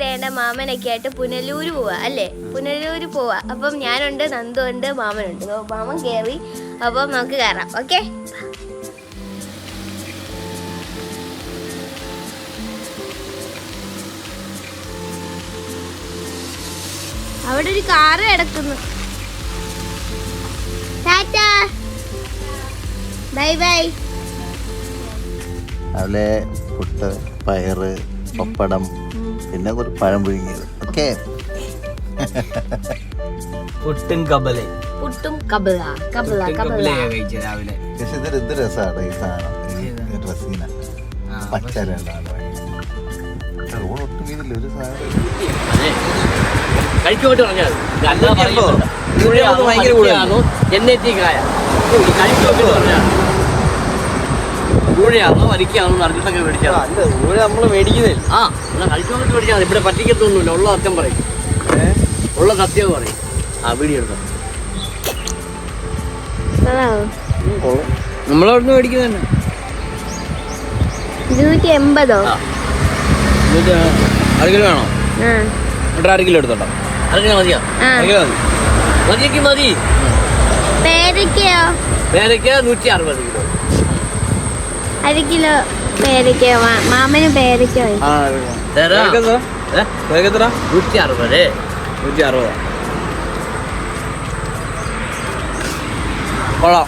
വേണ്ട മാമനൊക്കെ ആയിട്ട് പുനലൂര് പോവാ അല്ലേ? പുനലൂര് പോവാ. അപ്പം ഞാനുണ്ട്, നന്ദു ഉണ്ട്, മാമനുണ്ട്. മാമൻ കയറി. അപ്പം നമുക്ക് കയറാം. ഓക്കെ, അവിടെ ഒരു കാറ് കിടക്കുന്നു. Tata, bye bye. രാവിലെ പുട്ട്, പയറ്, പപ്പടം, പിന്നെ ഒരു പഴം പുഴുങ്ങിയത്. ഓക്കെ, പുട്ടും കബല കഴിച്ച രാവിലെ. പക്ഷെ ഇത് രസമാണ് ഈ സാധനം, ഈ ഡ്രസ്സിന പച്ചരണ്ടാണ് ഒട്ടും ഇതില്ല ഒരു സാധനം കഴിച്ചോട്ട് പറഞ്ഞാൽ ൂഴയാണോ വരിക്കാണോ അറിഞ്ഞിട്ടൊക്കെ മേടിച്ചാൽ നമ്മള് മേടിക്കുന്നില്ല. ആ എന്നാൽ കഴിച്ചോട്ട് മേടിച്ചാൽ മതി. ഇവിടെ പറ്റിക്കത്തൊന്നുമില്ല. ഉള്ള സത്യം പറയും, ഉള്ള സത്യം പറയും. ആ വീഡിയോ എടുക്കാം. നമ്മളവിടുന്ന് മേടിക്കുന്നത് തന്നെ 280. 6 കിലോ വേണോ? 6 കിലോ എടുത്തോട്ടോ. 6 കിലോ മതിയോ? 6 കിലോ മതി. മതിയൊക്കെ മതി. പേരയ്ക്കയോ? പേരയ്ക്ക 160 കിലോ. 1 കിലോ പേരയ്ക്കയോ? മാമന് പേരയ്ക്കോ? 160. 160. കൊള്ളാം,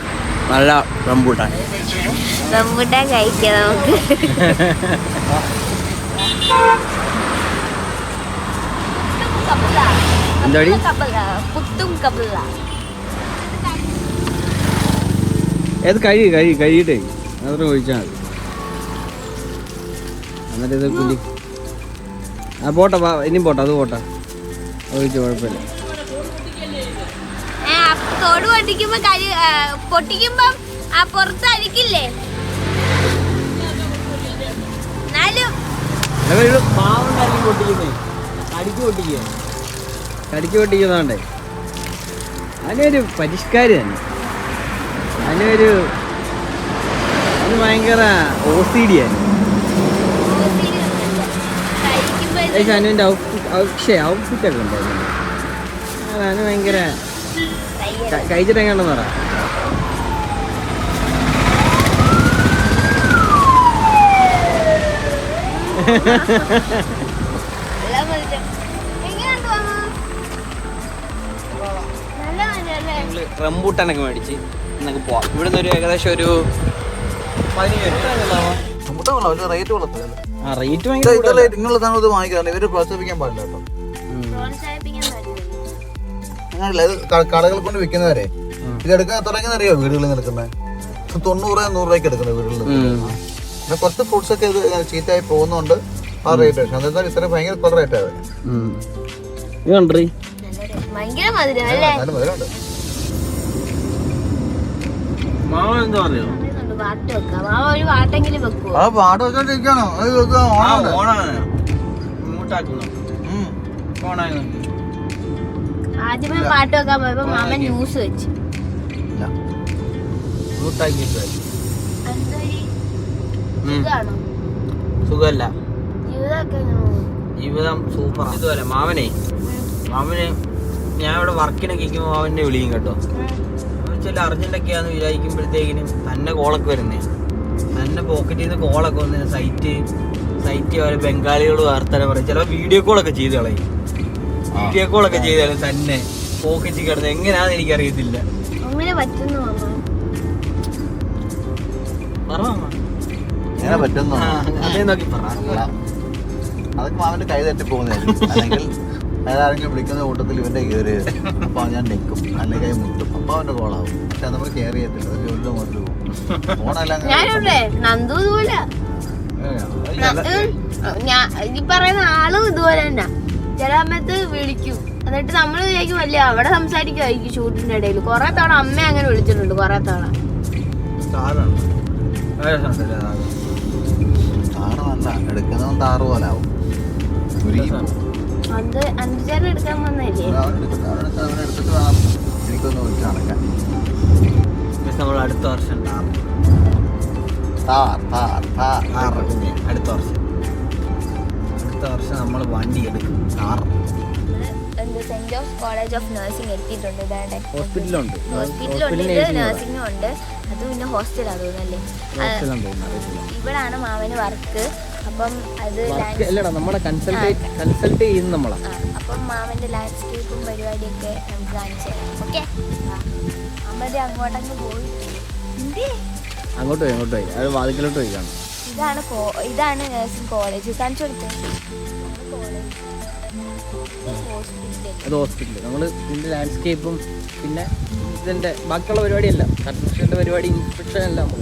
നല്ല റംബൂട്ടാൻ. റംബൂട്ടാൻ കഴിക്കാം നമുക്ക്. എന്താടി? പുട്ടും കബല. ഏത് കഴിയിട്ടേ അത്ര ഒഴിച്ചാൽ മതി. എന്നിട്ട് ഇത് കുലി പോട്ടെ, ഇനിയും പോട്ടെ, അത് പോട്ടെ, ഒഴിച്ചു കുഴപ്പമില്ല. തോട് പൊട്ടിക്കുമ്പോ ആ പുറത്ത് അരിക്കില്ലേ? കടിക്ക് പൊട്ടിക്കുന്നോണ്ടേ അതിനൊരു പരിഷ്കാരം തന്നെ. അതിന് ഭയങ്കര OCD ആണ്. അനുവിൻ്റെ ഔട്ട്ഫിറ്റ് ഒക്കെ ഉണ്ടായിരുന്നു. അതാണ് ഭയങ്കര കഴിച്ചിട്ട് എങ്ങനെയാണെന്ന് പറ. റംബൂട്ടാനൊക്കെ മേടിച്ച് എന്നൊക്കെ പോവാം. ഇവിടുന്ന് ഒരു ഏകദേശം ഒരു 17 റേറ്റ് കൊള്ളത്തില്ല. റേറ്റ് നിങ്ങളുടെ സാധനം ഇത് വാങ്ങിക്കാറില്ല. ഇവര് പ്രോത്സാഹിപ്പിക്കാൻ പാടില്ല കേട്ടോ. അങ്ങനല്ല, ഇത് കടകൾ കൊണ്ട് വിൽക്കുന്നവരെ ഇതെടുക്കാൻ തുടങ്ങുന്ന അറിയോ? വീടുകളിൽ നിൽക്കുന്നത് 90-100 രൂപയ്ക്ക് എടുക്കുന്നത് വീടുകളിൽ. പിന്നെ കുറച്ച് ഫ്രൂട്ട്സ് ഒക്കെ ഇത് ചീത്തയായി പോകുന്നുണ്ട്. ആ റേറ്റ് എന്നാൽ ഇത്ര ഭയങ്കര കുറേ റേറ്റ് ആവും. ഭയങ്കര മധുരം അല്ലേ? മധുരമുണ്ട്. ഒരു വാട്ടെങ്കിലും വെക്കുവോ? ആ പാട്ട് വെച്ചോണ്ടിരിക്കണോ? ആദ്യമേ പാട്ട് വെക്കാൻ പോയപ്പോ മാമൻ ന്യൂസ് വെച്ച്. സുഖമല്ല ജീവിതം സൂപ്പർ. ഇതുപോലെ മാമന് ഞാൻ ഇവിടെ വർക്കിനൊക്കെ ഇരിക്കുമ്പോൾ മാമനെ വിളിക്കും കേട്ടോ. ചില അർജന്റൊക്കെയാന്ന് വിചാരിക്കുമ്പോഴത്തേക്കിനും തന്നെ കോളൊക്കെ വരുന്നേ, തന്നെ പോക്കറ്റിൽ നിന്ന് കോളൊക്കെ വന്ന് സൈറ്റ് അവരെ ബംഗാളികൾ വാർത്തനെ പറയും. ചിലപ്പോൾ വീഡിയോ കോളൊക്കെ ചെയ്ത് കളയും. വീഡിയോ കോളൊക്കെ ചെയ്താലും തന്നെ പോക്കറ്റിൽ കിടന്ന് എങ്ങനെയാന്ന് എനിക്കറിയത്തില്ല. അതേ നോക്കി പറ. അതൊക്കെ മാമന്റെ കൈ തട്ടി പോകുന്നതായിരിക്കും. അല്ലെങ്കിൽ ആരെങ്കിലും വിളിക്കുന്ന കൂട്ടത്തിൽ ഇവന്റെ കയറി അപ്പൊ ഞാൻ നിൽക്കും, അല്ലെങ്കിൽ കൈ മുട്ടും, അപ്പൊ അവന്റെ കോളാവും. പക്ഷെ നമ്മൾ കെയർ ചെയ്യത്തില്ല. ജോലിയുടെ മുതൽ പോകും. ഈ പറയുന്ന ആളും ഇതുപോലെ തന്നെ ചില സമയത്ത് വിളിക്കും. എന്നിട്ട് നമ്മൾ വിചാരിക്കും വലിയ അവിടെ സംസാരിക്കുമായിരിക്കും ഷൂട്ടിന്റെ ഇടയിൽ. കുറെ തവണ അമ്മ അങ്ങനെ വിളിച്ചിട്ടുണ്ട്. കുറെ തവണ എടുക്കുന്നവൻ താറ് പോലെ ആവും. അത് അഞ്ചാറ് എടുക്കാൻ വന്നല്ലേ? എടുത്തിട്ട് വേണം എനിക്കൊന്ന് വിളിച്ച് നടക്കാൻ. നമ്മൾ അടുത്ത വർഷം അടുത്ത വർഷം അടുത്ത വർഷം നമ്മൾ വണ്ടി എടുക്കും, car. Saint Joseph college of nursing എത്തിയിട്ടുണ്ട്. ഇതാണ്ട് ഹോസ്പിറ്റലുണ്ട്, ഹോസ്പിറ്റലുണ്ട്, നഴ്സിംഗും ഉണ്ട്. അത് പിന്നെ ഹോസ്റ്റലാണ് തോന്നുന്നല്ലേ. ഇവിടാണ് മാമന് വർക്ക്. അപ്പം അത് നമ്മളെ കൺസൾട്ട് ചെയ്യുന്ന നമ്മളാ. അപ്പം മാമന്റെ ലാൻഡ്സ്കേപ്പും പരിപാടിയൊക്കെ നമുക്ക് കാണിച്ചു തരാം. ഓക്കെ, അമ്മ അങ്ങോട്ടങ്ങ് പോയി. അങ്ങോട്ട് പോയി അത് വാതിക്കലോട്ട് പോയി കാണും. ഇതാണ് നഴ്സിംഗ് കോളേജ്. കാണിച്ചു കൊടുത്തേ. അത് ഹോസ്പിറ്റൽ. നമ്മൾ ഇതിൻ്റെ ലാൻഡ്സ്കേപ്പും പിന്നെ ഇതിൻ്റെ ബാക്കിയുള്ള പരിപാടിയല്ല, കൺസ്ട്രക്ഷൻ്റെ പരിപാടി, ഇൻസ്പെക്ഷൻ എല്ലാം നമ്മൾ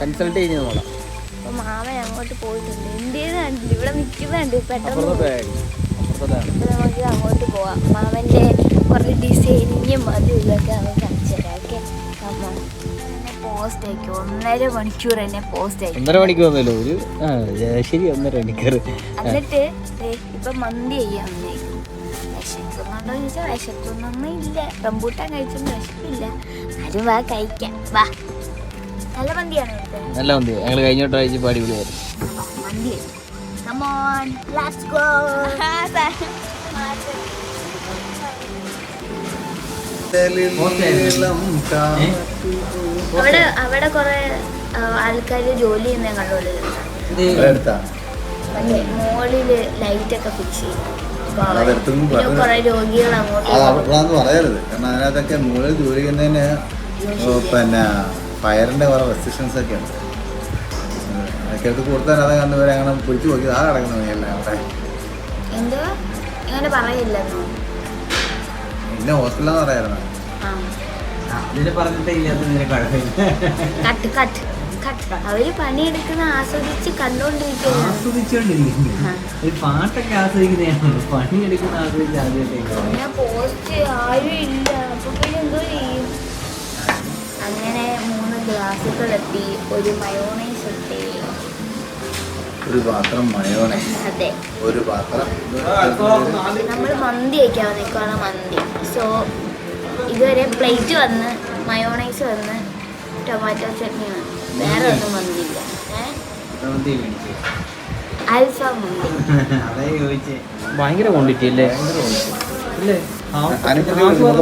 കൺസൾട്ട് ചെയ്യുന്നത് നമ്മളാണ്. അപ്പം മാമൻ അങ്ങോട്ട് പോയിട്ടുണ്ട്. ഇന്ത്യയിൽ കണ്ടില്ല, ഇവിടെ നിൽക്കുന്നുണ്ട്. പെട്ടെന്ന് നമുക്ക് അങ്ങോട്ട് പോവാം. മാമൻ്റെ കുറേ ഡിസൈനിങ്ങും അതും ഇതൊക്കെ അവൻ കാണിച്ചു തരാം. ഓക്കെ, പോസ്റ്റ് അയക്കും. 1.5 മണിക്കൂർ തന്നെ പോസ്റ്റ് അയക്കും. 1.5 മണിക്കൂർ ഒരു ശരി 1.5 മണിക്കൂർ. എന്നിട്ട് ഇപ്പൊ മന്തി ചെയ്യാൻ വന്നേക്കും. വിശക്കുന്നുണ്ടോ ചോദിച്ചാൽ വിശക്കൊന്നും ഇല്ല. റംബൂട്ടാൻ കഴിച്ചൊന്നും വിശപ്പില്ല. ആരും വാ കഴിക്കാം, വാ. നല്ല മന്തിയാണ് ഇവിടുത്തെ. നല്ല മന്തി. ഞങ്ങൾ കഴിഞ്ഞോട്ട് കഴിച്ചപ്പോൾ അടിപൊളിയായിരുന്നു. മന്തി. Come on, let's go. അവിടെ കുറെ ആൾക്കാര് ജോലി ചെയ്യുന്ന കണ്ടോളൂ. മോളില് ലൈറ്റ് ഒക്കെ ഫിക്സ് ചെയ്യും. കുറെ രോഗികൾ അങ്ങോട്ട് പറയരുത്. കാരണം അതിനകത്തൊക്കെ മുകളിൽ ജോലി ചെയ്യുന്നതിന് പിന്നെ ഫയറിന്റെ കുറെ റെസ്ട്രിക്ഷൻസ് ഒക്കെ ഉണ്ട്. അതൊക്കെ എടുത്ത് കൊടുത്താൽ അത് കണ്ടുവരെ അങ്ങനെ പിടിച്ചു നോക്കി ആ കിടക്കുന്ന അവിടെ എന്തോ അങ്ങനെ പറയില്ലെന്നോ. പിന്നെ ഹോസ്പിറ്റലെന്ന് പറയായിരുന്നു. അവര് പണിയെടുക്കുന്ന ആസ്വദിച്ച് കണ്ടോണ്ടിരിക്കുന്നു. പാട്ടൊക്കെ ആസ്വദിക്കുന്നതാണ്, പണിയെടുക്കുന്ന ആസ്വദിച്ച് പോസ്റ്റ് ആരും ഇല്ല. അപ്പൊ പിന്നെ എന്തോ ചെയ്യും. അങ്ങനെ 3 ഗ്ലാസുകൾ എത്തി, ഒരു മയോണൈസ് എത്തി, ഒരു പാത്രം മയോണൈസ്. അതെ, ഒരു പാത്രം. നമ്മൾ മന്തി കഴിക്കാൻ നിൽക്കുകയാണ്. മന്തി. സോ ഇതുവരെ പ്ലേറ്റ് വന്ന്, മയോണൈസ് വന്ന്, ടൊമാറ്റോ ചട്നി വന്ന്, വേറെ ഒന്നും വന്നില്ല. അൽഫാം മന്തി. ഭയങ്കര ക്വാണ്ടിറ്റി അല്ലേ?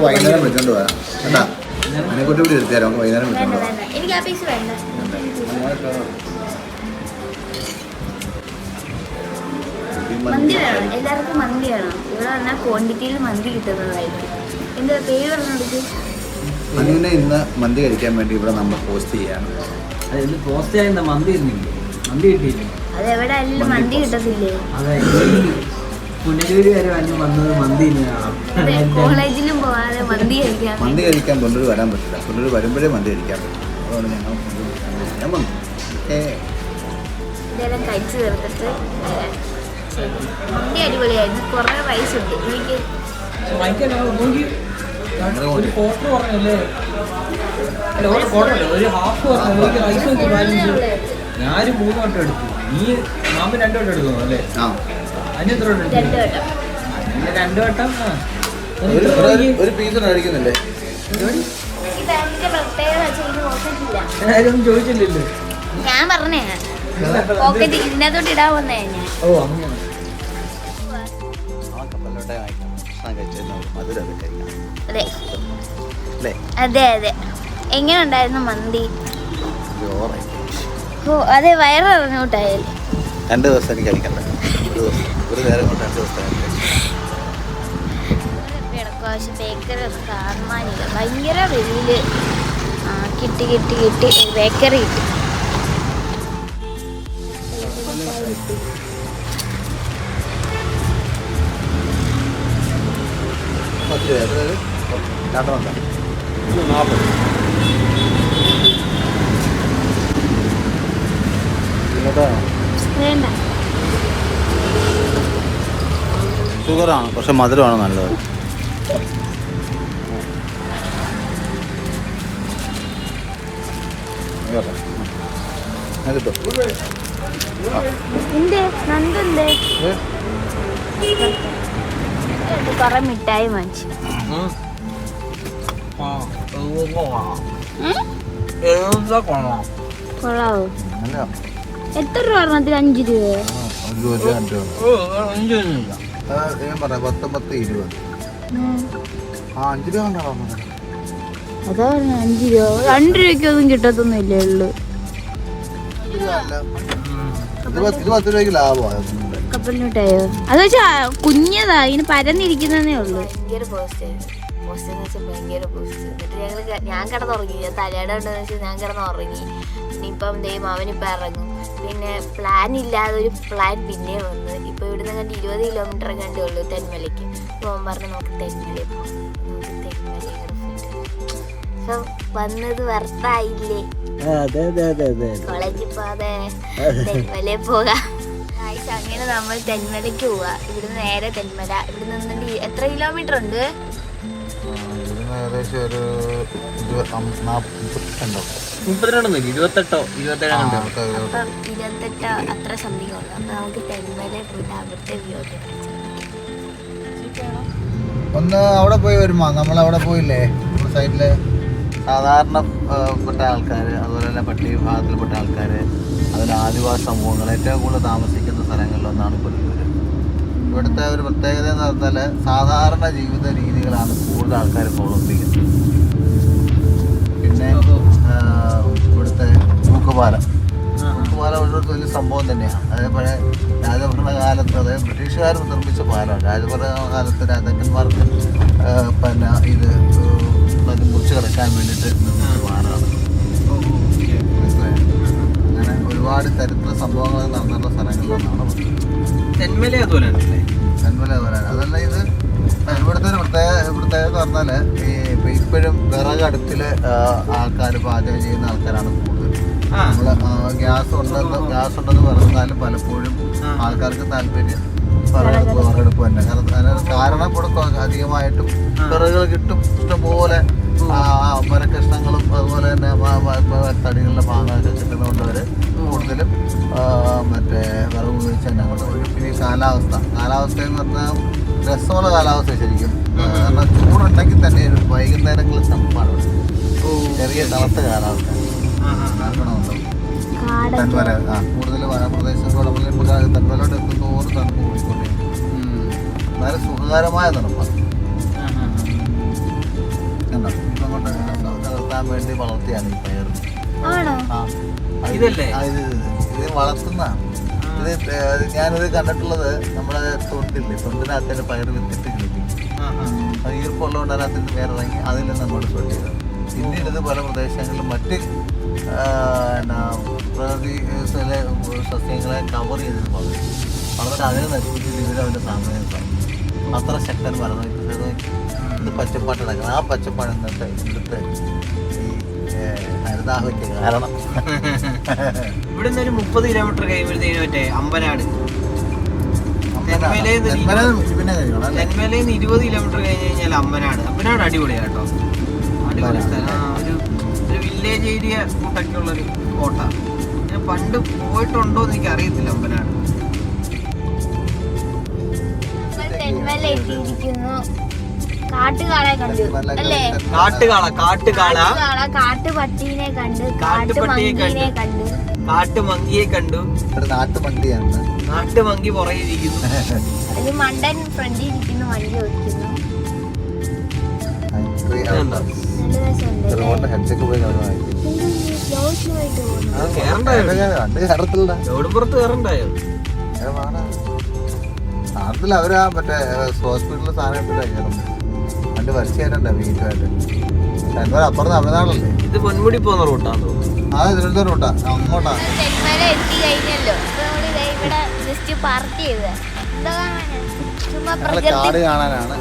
വൈകുന്നേരം വിളിച്ചോണ്ട് പോകാം കേട്ടാ. അതിനെക്കുട്ടി ഇവിടെ എടുത്തേരാ, നമുക്ക് വൈകുന്നേരം വിളിച്ചോണ്ട് പോകാം. എനിക്ക് ആ പീസ് വേണ്ട. മന്തി വേണം, എല്ലാവർക്കും മന്തി വേണം. ഇവിടെ വന്നാൽ ക്വാണ്ടിറ്റിയിൽ മന്തി കിട്ടുന്നതായിരിക്കും. എന്താ പേര് പറഞ്ഞോടുക്ക്? അനുവിനെ ഇന്ന് മന്തി കഴിക്കാൻ വേണ്ടി ഇവിടെ നമ്മൾ പോസ്റ്റ് ചെയ്യാണ്. പോസ്റ്റ് ചെയ്യുന്ന മന്തി മന്തി കിട്ടിയില്ല. അതെവിടെ അല്ല മന്തി കിട്ടത്തില്ലേ? പുനലൂര് വരെ വന്നത് മന്തി. കോളേജിലും പോവാതെ മന്തി കഴിക്കാൻ. മന്തി കഴിക്കാൻ പുനലൂർ വരാൻ പറ്റില്ല. പുനലൂർ വരുമ്പോഴേ മന്തി കഴിക്കാൻ പറ്റും. അതുകൊണ്ട് ഞങ്ങൾ ഞാൻ വന്നു. ഇതെല്ലാം കഴിച്ചു തീർത്തിട്ട് മന്തി അടിപൊളിയായിരുന്നു. കുറേ റൈസ് ഉണ്ട്. എനിക്ക് ഒരു ക്വാർട്ടർ പറഞ്ഞല്ലേ, ഒരു ഹാഫ് പറഞ്ഞു. ഞാനൊരു 3 വട്ടം എടുത്തു. നീ മാമ 2 വട്ടം എടുക്കുന്നു അല്ലേ? അതിന് എത്ര വട്ടം? 2 വട്ടം. 2 വട്ടം. ഒരു പീസ് കഴിക്കുന്നില്ലേ? ആരും ചോദിച്ചില്ലല്ലോ. ഞാൻ പറഞ്ഞേ പോക്കറ്റ് ഇതിനകത്തോട്ട് ഇടാൻ വന്നേ ഞാൻ. ഓ അങ്ങനെ. അതെ അതെ. എങ്ങനെ ഉണ്ടായിരുന്നു മന്തി? ഓ അതെ, വയറ് ഇറങ്ങോട്ടായാലും 2 ദിവസം എനിക്ക് കഴിക്കണ്ട. ഒരു നേരം കൊണ്ട് 2 ദിവസം പക്ഷെ ബേക്കറി ഒന്നും കാണാനില്ല. ഭയങ്കര വെയില്. കിട്ടി ബേക്കറി കിട്ടി. വേണ്ട, ഷുഗറാണ്, പക്ഷെ മധുരമാണ് നല്ലത്. കൊറേ മിഠായി വാങ്ങിച്ചു. കൊള്ളാവോ? എത്ര രൂപ? 5 രൂപ. 20 രൂപ 5 രൂപ ഒന്നുമില്ല. ഞാൻ പറയാം 19, 20 ആ 5 രൂപ കൊണ്ടാണോ അതാ 5 രൂപ 2 രൂപയ്ക്കൊന്നും കിട്ടത്തൊന്നുമില്ലേ ഉള്ളു. ഇത് 10 രൂപയ്ക്ക് ലാഭമാണ്. കപ്പലിനോട്ടായോ അത് വെച്ചാ കുഞ്ഞതാ ഇങ്ങനെ പരന്നിരിക്കുന്നതേ ഉള്ളു. ഭയങ്കര പോസ്റ്റ് ഭയങ്കര പോസ്റ്റ്. എന്നിട്ട് ഞാൻ കിടന്നുറങ്ങി. ഞാൻ തലയുടെ ഉണ്ടെന്ന് വെച്ചാൽ ഞാൻ കിടന്നുറങ്ങി. ഇനിയിപ്പം ദൈവം അവനിപ്പം ഇറങ്ങും. പിന്നെ പ്ലാൻ ഇല്ലാതെ ഒരു പ്ലാൻ പിന്നെ വന്ന് ഇപ്പം ഇവിടുന്ന് കണ്ട് 20 കിലോമീറ്റർ കണ്ടേ ഉള്ളൂ തെന്മലയ്ക്ക്. പോകാൻ പറഞ്ഞ് നമുക്ക് തെന്മലയിൽ പോകാം. സോ വന്നത് വർത്തായില്ലേ. കോളേജിൽ പോകാതെ തെന്മലയിൽ പോകാം. അങ്ങനെ നമ്മൾ തെന്മലയ്ക്ക് പോവാ. ഇവിടുന്ന് നേരെ തെന്മല. ഇവിടെ നിന്നിട്ട് എത്ര കിലോമീറ്റർ ഉണ്ട്? ഏകദേശം ഒരു 28 അത്ര സംതിങ് ഉള്ളു. അപ്പൊ നമുക്ക് തെന്മലയിൽ പോയിട്ട് അവിടുത്തെ വ്യൂ ഒക്കെ ഒന്ന് അവിടെ പോയി വരുമ്പോ നമ്മളവിടെ പോയില്ലേ സൈഡില് സാധാരണ പെട്ട ആൾക്കാർ, അതുപോലെ തന്നെ പട്ടിക വിഭാഗത്തിൽപ്പെട്ട ആൾക്കാർ, അതുപോലെ ആദിവാസി സമൂഹങ്ങൾ ഏറ്റവും കൂടുതൽ താമസിക്കുന്ന സ്ഥലങ്ങളിലൊന്നാണ് പുനലൂർ. ഇവിടുത്തെ ഒരു പ്രത്യേകത എന്ന് പറഞ്ഞാൽ സാധാരണ ജീവിത രീതികളാണ് കൂടുതൽ ആൾക്കാർ ഫോളോ ചെയ്യുന്നത്. പിന്നെ ഇവിടുത്തെ തൂക്കുപാലം ഒരു വലിയ സംഭവം തന്നെയാണ്. അതേപോലെ രാജഭരണ കാലത്ത്, അതായത് ബ്രിട്ടീഷുകാർ നിർമ്മിച്ച പാലമാണ്. രാജഭരണ കാലത്ത് രാജാക്കന്മാർക്ക് പിന്നെ ഇത് മുറിച്ച് കിടക്കാൻ വേണ്ടിയിട്ട് നിർമ്മിച്ച പാലമാണ്. അങ്ങനെ ഒരുപാട് ചരിത്ര സംഭവങ്ങൾ നടന്നിട്ടുള്ള സ്ഥലങ്ങളിലൊന്നാണ് തെന്മല. അതുപോലെ വരാൻ അതല്ല ഇത് ഇവിടുത്തെ ഒരു പ്രത്യേകത എന്ന് പറഞ്ഞാൽ ഇപ്പോഴും വിറകടുപ്പിൽ ആൾക്കാർ പാചകം ചെയ്യുന്ന ആൾക്കാരാണ് കൂടുതൽ. നമ്മള് ഗ്യാസ് ഉണ്ടെന്ന് പറഞ്ഞാലും പലപ്പോഴും ആൾക്കാർക്ക് താല്പര്യം വിറകടുപ്പ് തന്നെ. കാരണം ഇവിടെ അധികമായിട്ടും വിറകുകൾ കിട്ടും, ഇഷ്ടംപോലെ മരക്കഷ്ണങ്ങളും അതുപോലെ തന്നെ തടികളുടെ ഭാഗങ്ങളൊക്കെ കിട്ടുന്നതുകൊണ്ട് അവർ കൂടുതലും മറ്റേ വിറക് ഉപയോഗിച്ച് തന്നെ അങ്ങോട്ട് വരും. പിന്നെ ഈ കാലാവസ്ഥ എന്ന് പറഞ്ഞാൽ രസമുള്ള കാലാവസ്ഥ ശരിക്കും. കാരണം ചൂടുണ്ടെങ്കിൽ തന്നെ വൈകുന്നേരങ്ങളിൽ തണുപ്പാണ്. ചെറിയ തണുത്ത കാലാവസ്ഥ നടക്കണമുണ്ടോ തെന്മല. കൂടുതൽ വനപ്രദേശങ്ങളോട് തെന്മലോട്ട് എത്തുന്നതോറും തണുപ്പ് കൂടിക്കൊണ്ടിരിക്കും. വളരെ സുഖകരമായ തണുപ്പാണ്. നിർത്താൻ വേണ്ടി വളർത്തിയാണ് ഈ പയർ. ഇത് വളർത്തുന്നതാണ്. ഞാനിത് കണ്ടിട്ടുള്ളത് നമ്മുടെ തൊണ്ടിനകത്ത് പയർ വിത്തിട്ട് കിളിക്കും. ഈർപ്പുള്ളതുകൊണ്ട് അതിനകത്ത് വേറിറങ്ങി അതിൽ നിന്ന് അങ്ങോട്ട് സ്പ്രെഡ് ചെയ്തത്. പിന്നീട് ഇത് പല പ്രദേശങ്ങളിലും മറ്റ് പ്രകൃതി സസ്യങ്ങളെ കവർ ചെയ്തത് വളരെ അതിനെ നശിപ്പിച്ചിട്ട് ഇതിലവൻ്റെ സാമ്രാജ്യം അത്ര ശക്തന്മാരാണ്. ഇത് പച്ചപ്പാട്ട് നടക്കുന്നത്. ആ പച്ചപ്പാട് എന്നിട്ട് ഇവിടുത്തെ ഈ ഹരിതാഹയ്ക്ക് കാരണം. ഇവിടെ നിന്ന് ഒരു 30 കിലോമീറ്റർ കഴിയുമ്പോഴത്തേനും മറ്റേ അമ്പനാട്. തെന്മലയിൽ നിന്ന് 20 കിലോമീറ്റർ കഴിഞ്ഞ് കഴിഞ്ഞാൽ അമ്പനാട്. അമ്പനാട് അടിപൊളിയാണ് കേട്ടോ. അടിപൊളി സ്ഥലം. ഒരു വില്ലേജ് ഏരിയ കൂട്ടൊക്കെ ഉള്ളൊരു കോട്ട. ഞാൻ പണ്ട് പോയിട്ടുണ്ടോ എന്ന് എനിക്ക് അറിയത്തില്ല അമ്പനാട്. കാട്ടുകാളെ കണ്ടു അല്ലേ? കാട്ടുപട്ടീനെ കണ്ട്, കാട്ടുമങ്കിയെ കണ്ടു, കാട്ടുമങ്കിയെ കണ്ടു. നാട്ടുമങ്കി പുറകെ ഇരിക്കുന്നു. ഒരു മണ്ടൻ ഫ്രണ്ടിൽ ഇരിക്കുന്നു, വണ്ടി ഓടിക്കുന്നു. പുറത്ത് കയറണ്ടായോ? നാട്ടിൽ അവരാ മറ്റേ ഹോസ്പിറ്റലിൽ സാധനം ഇട്ടിട്ടാണ് രണ്ട് വരച്ചാലുണ്ട് വീട്ടുമായിട്ട്. തെന്മല അപ്പുറം തമിഴ്നാടല്ലേ? ഇത് പൊന്മുടി പോകുന്ന റൂട്ടാണോ? ആ തിരുവനന്തപുരം റൂട്ടാ. അങ്ങോട്ടാ തെന്മല എത്തി കഴിഞ്ഞല്ലോ. ഇവിടെ ജസ്റ്റ് പാർക്ക് ചെയ്ത കാട് കാണാനാണ്.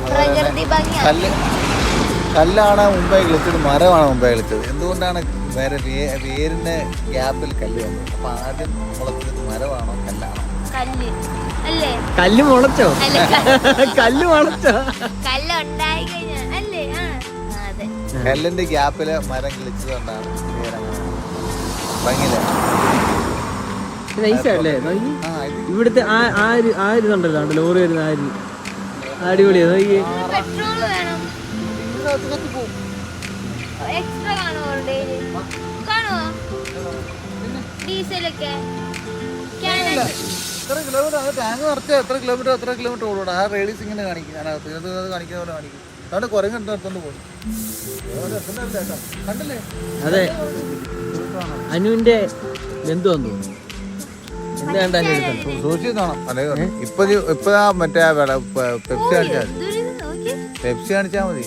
കല്ലാണ് മുമ്പേ കളിച്ചത്, മരമാണ് മുമ്പേ കളിച്ചത്. എന്തുകൊണ്ടാണ് വേരിന്റെ ഗ്യാപ്പിൽ കല്ല് വന്നത്? അപ്പൊ ആദ്യം മുളച്ചത് മരമാണോ കല്ലാണോ? കല്ല് മുളച്ചോ? കല്ലുണ്ടായി കഴിഞ്ഞാൽ അല്ലേ? കല്ലിന്റെ ഗ്യാപ്പില് മരം കിളിച്ചത് കൊണ്ടാണ് ഭംഗിയില്ലേ? ഇവിടുത്തെ ആ ഇതുണ്ടല്ലോ ലോറി വരുന്ന അടിപൊളിയാ. പെട്രോൾ വേണം. എക്സ്ട്രാ കാണുമോ? ഡീസലൊക്കെ എത്ര കിലോമീറ്റർ അത് ടാങ്ക് നിറച്ചാൽ എത്ര കിലോമീറ്റർ ഓടണം. ആ റേഡിയസ് ഇങ്ങനെ കാണിക്കും. അതിനകത്ത് ഇതിനകത്ത് കാണിക്കുന്ന പോലെ കാണിക്കും. അവിടെ കുരങ്ങ് എടുത്തോണ്ട് പോകും. കണ്ടില്ലേ? അതെ, അനുവിന്റെ ബന്ധു വന്നു. എന്ത് കണ്ടാലും എടുക്കണം. സൂക്ഷിച്ച് കാണാം. അല്ലെ ഇപ്പൊ മറ്റേ പെപ്സി കാണിച്ചാൽ മതി. പെപ്സി കാണിച്ചാൽ മതി.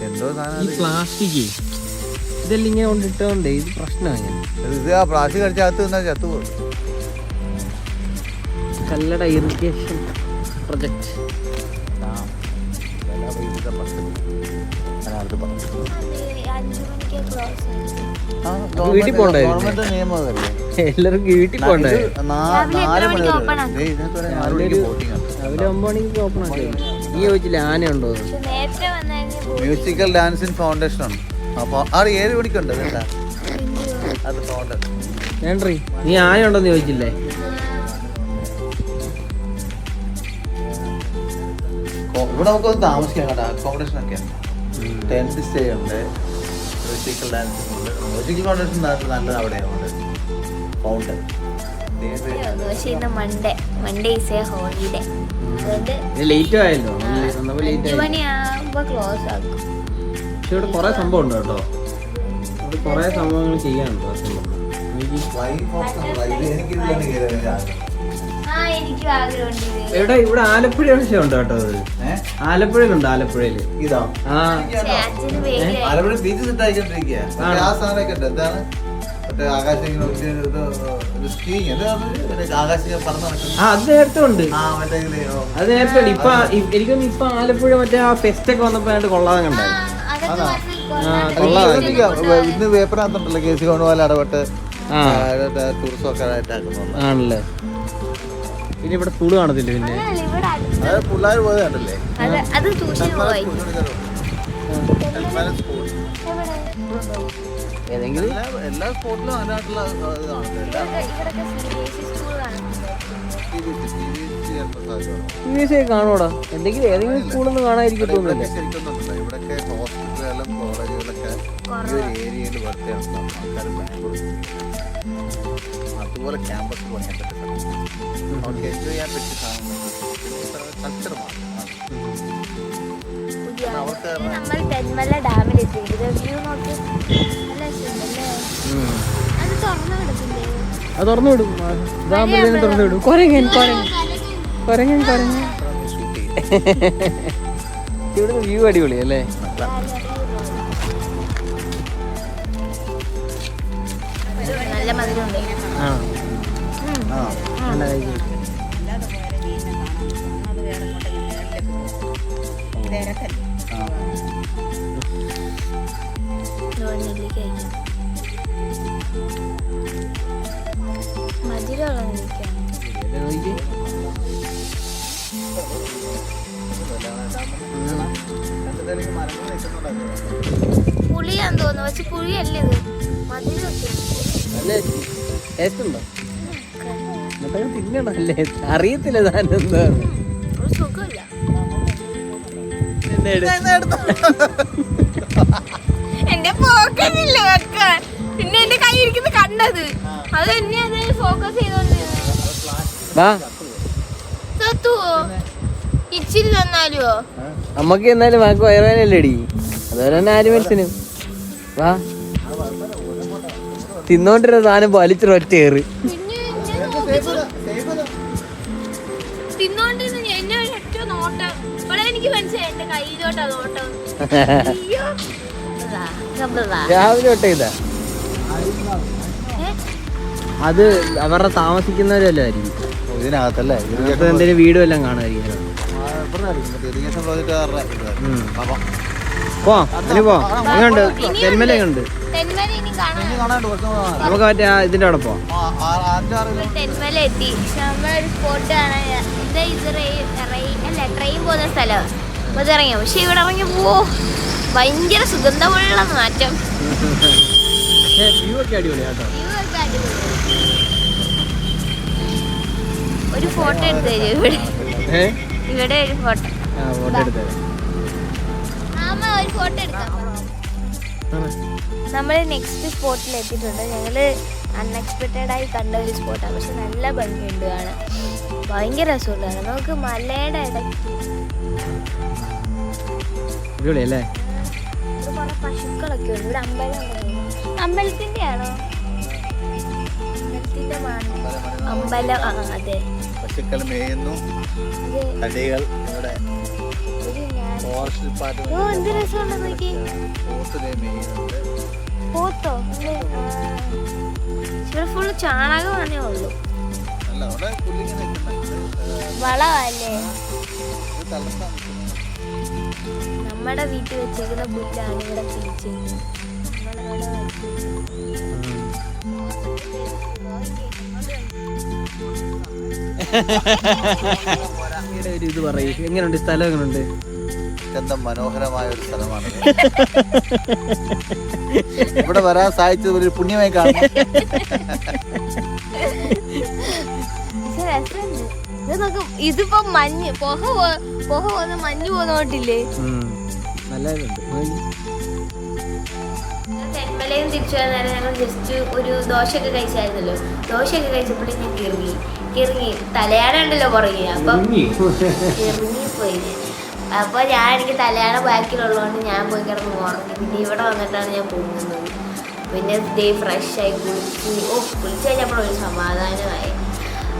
എന്തോ ഈ സാധനം പ്ലാസ്റ്റിക് ഇതെല്ലാം ഇങ്ങനെ കൊണ്ടിട്ടോണ്ടേ ഇത് പ്രശ്നമാണ്. ഇത് ആ പ്ലാസ്റ്റിക് അടിച്ച അകത്ത് നിന്നാൽ ചത്തുപോകും. കല്ലട ഇറിഗേഷൻ പ്രൊജക്ട് വീട്ടിൽ പോണ്ടേ? ഗവൺമെന്റ് നിയമം അതല്ലേ. എല്ലാവർക്കും വീട്ടിൽ പോണ്ടേ? 4 മണി രാവിലെ 9 മണിക്ക് ഓപ്പൺ ആക്കി. നീ ചോദിച്ചില്ല ആനയുണ്ടോ? മ്യൂസിക്കൽ ഡാൻസിങ് ഫൗണ്ടേഷൻ ആണ്. അപ്പൊ അവിടെ 7 മണിക്കുണ്ട് കേട്ടാ. അത് ഫൗണ്ടേഷൻ വേണ്ടീ. നീ ആനയുണ്ടോന്ന് ചോദിച്ചില്ലേ? ഇവിടെ നമുക്കൊന്ന് താമസിക്കാം കേട്ടോ. അക്കോമഡേഷൻ ഒക്കെ ടെന്റ് സ്റ്റേ ഉണ്ട്. മ്യൂസിക്കൽ ഡാൻസിങ് ഉണ്ട്. മ്യൂസിക്കൽ ഫൗണ്ടേഷൻ നല്ലത് അവിടെയാണ്. Fountain Monday is A holiday. Late ആയല്ലോ. മണിയാകുമ്പോ ക്ലോസ് ആക്കും. പക്ഷെ ഇവിടെ കുറെ സംഭവം ഉണ്ട് കേട്ടോ. ഇവിടെ കുറെ സംഭവങ്ങൾ ചെയ്യാനുണ്ട്. എനിക്കും ആഗ്രഹമുണ്ട്. ഇവിടെ ആലപ്പുഴ വിഷയം ഉണ്ട് കേട്ടോ. ആലപ്പുഴയിലുണ്ട്. ആലപ്പുഴയില് ഇതാ അച്ഛന് പേടിയായി. ആലപ്പുഴ ബീച്ച് സെറ്റ് ആയിക്കൊണ്ടിരിക്കുക. ആ സാധനമൊക്കെ ഉണ്ട്. എന്താണ് ആകാശം ആകാശം പറന്ന് നടക്കുന്നത്. അത് നേരത്തെ ഉണ്ട്. അത് നേരത്തെ ഉണ്ട്. ഇപ്പൊ എനിക്കൊന്ന് ഇപ്പൊ ആലപ്പുഴ മറ്റേ ആ ഫെസ്റ്റ് ഒക്കെ വന്നപ്പോ ആയിട്ട് കൊള്ളാതെ കണ്ടായി. ഇന്ന് പേപ്പറിനകത്തുണ്ടല്ലോ കേസ് പോലെ ഇടപെട്ട് ടൂറിസം ഒക്കെ ആണല്ലേ. പിന്നെ ഇവിടെ സ്കൂള് കാണത്തില്ല. പിന്നെ അത് പിള്ളേർ പോയത് കണ്ടല്ലേ. അത് ട്യൂഷൻ പോയി. ഏതെങ്കിലും എല്ലാ സ്പോട്ടിലും അതിനായിട്ടുള്ള കാണൂടാ. എന്തെങ്കിലും ഏതെങ്കിലും സ്കൂളൊന്നും കാണാതിരിക്കും തോന്നുന്നില്ല. ഇവിടെയൊക്കെ ഹോസ്പിറ്റലുകളും കോളേജുകളൊക്കെ ഈ ഒരു ഏരിയയിൽ വർക്കാണ് ആൾക്കാർ ബാംഗ്ലൂർ. അതുപോലെ ക്യാമ്പസ് പഠിക്കാൻ പറ്റും. അവർക്ക് എൻജോയ് ചെയ്യാൻ പറ്റിയ കൾച്ചർ അവർക്ക്. നമ്മൾ തെന്മല ഡാമിലെത്തി. വ്യൂ നോക്കി അത് തുറന്നു വിടത്തില്ലേ? അത് തുറന്നു വിടും. തുറന്നു വിടും. കൊരങ്ങൻ ഇവിടുന്ന് വ്യൂ അടിപൊളി അല്ലേ. നല്ല മധുരമുണ്ട്. പുളിയാന്ന് തോന്നുന്നു. പക്ഷെ പുളിയല്ലേ ഇത്. ടേസ്റ്റുണ്ടോ? തിന്നണല്ലേ. അറിയത്തില്ല താൻ എന്താണ്. ഒരു സുഖമില്ല. എന്റെ ഫോക്കസില്ല വെക്കാൻ. പിന്നെ എന്റെ കൈ ഇരിക്കുന്നത് കണ്ടത് അത് തന്നെ ഫോക്കസ് ചെയ്തോണ്ടിരുന്നത്. ഇച്ചിരി തന്നാലുവോ? നമ്മക്ക് എന്നാലും വാക്ക് വയറാനല്ലേടി. അതുപോലെ തന്നെ ആനിമൽസിനും വാ തിന്നോണ്ടിരുന്ന സാധനം വലിച്ചൊരു ഒറ്റ ഏറ് തിന്നോണ്ടിരുന്ന എന്നെ ഒറ്റ നോട്ടം. ഇവിടെ എനിക്ക് മനസ്സിലായി എന്റെ കയ്യിലോട്ടാ നോട്ടം. രാവിലെ തൊട്ടേ ഇതാ. അത് അവരുടെ താമസിക്കുന്നവരല്ലോ ആയിരിക്കും. ഇതിനകത്തല്ലേ എന്തെങ്കിലും വീടും എല്ലാം കാണുമായിരിക്കും. എങ്ങനെയുണ്ട്? തെന്മലയുണ്ട്. നമുക്ക് മറ്റേ ഇതിന്റെ അവിടെ പോവാം. തെന്മല എത്തി. നമ്മളൊരു സ്പോട്ട് കാണാൻ ട്രെയിൻ പോകുന്ന സ്ഥലം അത് ഇറങ്ങിയ. പക്ഷെ ഇവിടെ ഇറങ്ങി പോ ഭയങ്കര സുഗന്ധമുള്ള മാറ്റം. ഒരു ഫോട്ടോ എടുത്തു തരും ഇവിടെ. ഇവിടെ ഒരു ഫോട്ടോ. ഒരു ഫോട്ടോ എടുക്കാം. നമ്മൾ നെക്സ്റ്റ് സ്പോട്ടിൽ എത്തിയിട്ടുണ്ട്. ഞങ്ങള് അൺഎക്സ്പെക്റ്റഡ് ആയി കണ്ട ഒരു സ്പോട്ടാണ്. പക്ഷെ നല്ല ഭംഗിയുണ്ട് കാണാൻ, ഭയങ്കര രസമുണ്ടാണ്. നമുക്ക് മലയുടെ ഇടയ്ക്ക് അടിപൊളിയല്ലേ? കുറെ പശുക്കളൊക്കെ ഉണ്ട്. ഇവിടെ അമ്പലത്തിന്റെ ആണോ? അമ്പലം, അതെ. പശുക്കൾ മേയുന്നു, കടികൾ ഇവിടെ എന്ത് രസമുണ്ടോ നോക്കി. പോത്തോ? ഇവിടെ ഫുള്ള് ചാണകമാണേ ഉള്ളു. വളമല്ലേ? നമ്മുടെ വീട്ടിൽ വെച്ചേക്കുന്ന പുല്ലാണ് ഇവിടെ പിടിച്ചത്. ഒരു ഇത് പറയൂ, എങ്ങനെയുണ്ട് സ്ഥലം? എങ്ങനെയുണ്ട്? അത്യന്തം മനോഹരമായ ഒരു സ്ഥലമാണ്. ഇവിടെ വരാൻ സാധിച്ചത് ഒരു പുണ്യമായി കാണുന്നു. ഇതിപ്പോ മഞ്ഞ് പുക പോകുന്ന മഞ്ഞ് പോകുന്നോട്ടില്ലേ? തെന്മലയും തിരിച്ചു വന്ന നേരം ഞങ്ങൾ ജസ്റ്റ് ഒരു ദോശയൊക്കെ കഴിച്ചായിരുന്നല്ലോ. ദോശയൊക്കെ കഴിച്ചപ്പോഴേ ഞാൻ കിറങ്ങി തലയാണ ഉണ്ടല്ലോ പുറകെ, അപ്പം കിറങ്ങിപ്പോയി. അപ്പോൾ എനിക്ക് തലയാണ ബാക്കിലുള്ളതുകൊണ്ട് ഞാൻ പോയി കിടന്ന് ഉറങ്ങി. പിന്നെ ഇവിടെ വന്നിട്ടാണ് ഞാൻ പോകുന്നത്. പിന്നെ ഡേ ഫ്രഷായി കുളിച്ച് കഴിഞ്ഞപ്പോൾ ഒരു സമാധാനമായി.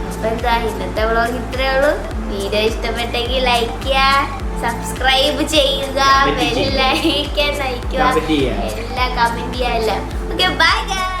അപ്പോൾ എന്താ, ഇന്നത്തെ വ്ളോഗ് ഇത്രയേ ഉള്ളൂ. വീഡിയോ ഇഷ്ടപ്പെട്ടെങ്കിൽ ലൈക്ക് ചെയ്യുക, സബ്സ്ക്രൈബ് ചെയ്യുക, ബെല്ലൈക്കൻ നയിക്കുക, എല്ലാം കമൻറ്റ് ചെയ്യുക എല്ലാം. Okay, bye guys.